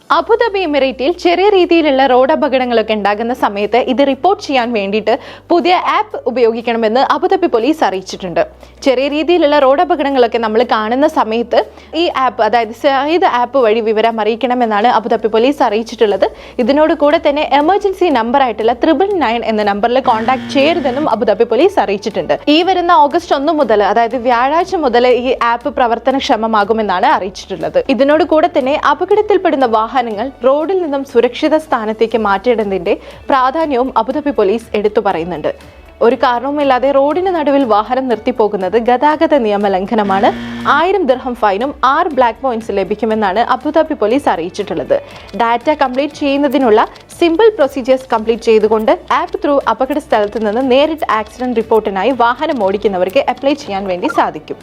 Abu Dhabi എമിറേറ്റിൽ ചെറിയ രീതിയിലുള്ള road അപകടങ്ങളൊക്കെ ഉണ്ടാകുന്ന സമയത്ത് ഇത് റിപ്പോർട്ട് ചെയ്യാൻ വേണ്ടിയിട്ട് പുതിയ ആപ്പ് ഉപയോഗിക്കണമെന്ന് അബുദാബി പോലീസ് അറിയിച്ചിട്ടുണ്ട്. ചെറിയ രീതിയിലുള്ള റോഡ് അപകടങ്ങളൊക്കെ നമ്മൾ കാണുന്ന സമയത്ത് ഈ ആപ്പ്, അതായത് സയ്യിദ് ആപ്പ് വഴി വിവരം അറിയിക്കണമെന്നാണ് അബുദാബി പോലീസ് അറിയിച്ചിട്ടുള്ളത്. ഇതിനോട് കൂടെ തന്നെ എമർജൻസി നമ്പർ ആയിട്ടുള്ള 999 എന്ന നമ്പറിൽ കോൺടാക്ട് ചെയ്യരുതെന്നും അബുദാബി പോലീസ് അറിയിച്ചിട്ടുണ്ട്. ഈ വരുന്ന ഓഗസ്റ്റ് 1 മുതൽ, അതായത് വ്യാഴാഴ്ച മുതൽ ഈ ആപ്പ് പ്രവർത്തനക്ഷമമാകുമെന്നാണ് അറിയിച്ചിട്ടുള്ളത്. ഇതിനോട് കൂടെ തന്നെ അപകടത്തിൽപ്പെടുന്ന വാഹനങ്ങൾ റോഡിൽ നിന്നും സുരക്ഷിത സ്ഥാനത്തേക്ക് മാറ്റേണ്ടതിന്റെ പ്രാധാന്യവും അബുദാബി പോലീസ് എടുത്തു പറയുന്നുണ്ട്. ഒരു കാരണവുമില്ലാതെ റോഡിന് നടുവിൽ വാഹനം നിർത്തിപ്പോകുന്നത് ഗതാഗത നിയമ ലംഘനമാണ്. 1000 ദിർഹം ഫൈനും 6 ബ്ലാക്ക് പോയിന്റ്സ് ലഭിക്കുമെന്നാണ് അബുദാബി പോലീസ് അറിയിച്ചിട്ടുള്ളത്. ഡാറ്റ കംപ്ലീറ്റ് ചെയ്യുന്നതിനുള്ള സിമ്പിൾ പ്രൊസീജിയേഴ്സ് കംപ്ലീറ്റ് ചെയ്തുകൊണ്ട് ആപ്പ് ത്രൂ അപകട സ്ഥലത്ത് നിന്ന് നേരിട്ട് ആക്സിഡന്റ് റിപ്പോർട്ടിനായി വാഹനം ഓടിക്കുന്നവർക്ക് അപ്ലൈ ചെയ്യാൻ വേണ്ടി സാധിക്കും.